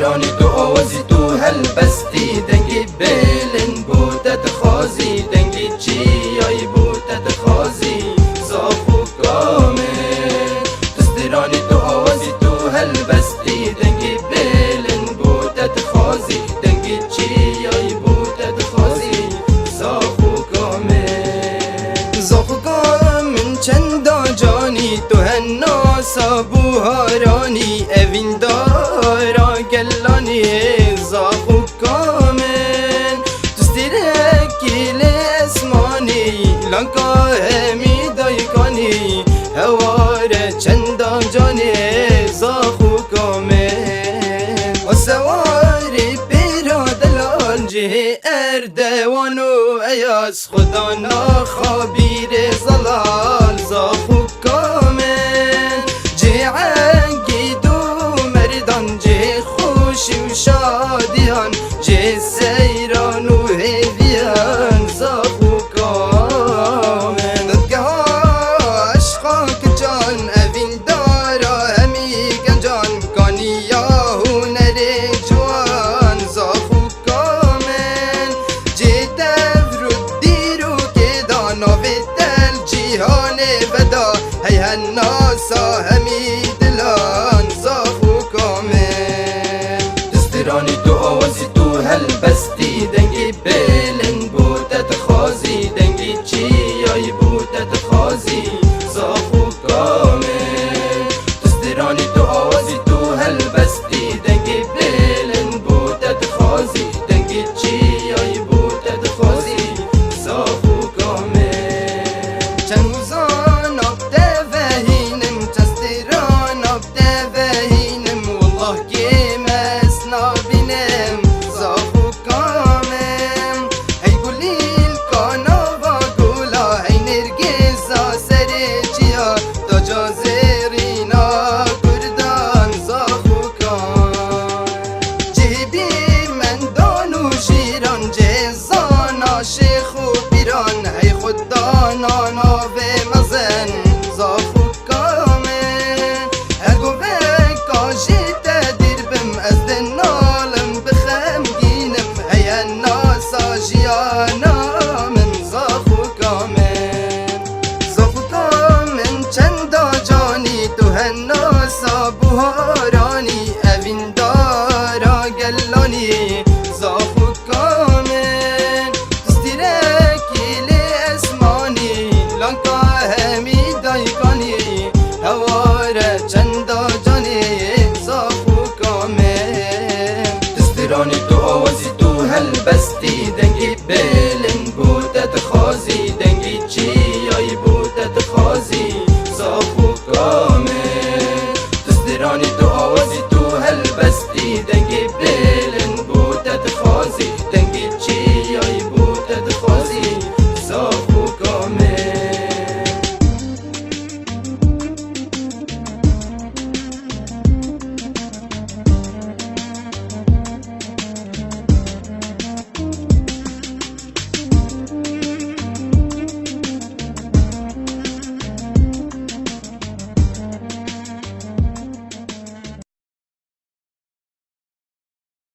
تسترانی تو آوازی تو هل بستی دنگی بلن بودت خازی دنگی چیایی بودت خازی زاخو کامل تسترانی تو آوازی تو هل بستی دنگی بلن بودت خازی دنگی چیایی بودت خازی زاخو کامل زاخو کامل چندا جانی تو هناسا بوهارانی اوین دارا گلانی زاخو کامل تسترکی لسمانی لنکا همی دایکانی هوار چندا جانی زاخو کامل و سواری پیرا دلال جه اردوانو ایاس خدا ناخابیر زلال زاخو کامل جه عنگی دو مردان جه خوشی و شادیان جه سیران و هیویان زاخو کامل دادگه ها عشقا که جان اوین دارا همی گنجان کانیا هنر جوان زاخو کامل جه دور و دیر و گدان و دل جیهان ودا هی هناسا همی دلان زاخو کامل تسترانی تو آوازی تو هل بستی دنگی بلن بودت خازی دنگی چیایی بودت خازی زاخو کامل تسترانی تو آوازی تو هل بستی دنگی بلن بودت خازی دنگی چیایی بودت خازی زاخو کامل چند روزان آبده وهینم تستران آبده وهینم والله گیم اسنا بینم زاخو کامل هی گلیل کانا و گولا هی نرگزا سر جیا دا جازرینا کردان زاخو کامل جه بیر من دانو شیران جه زانا شیخ و پیران هی خود دانانا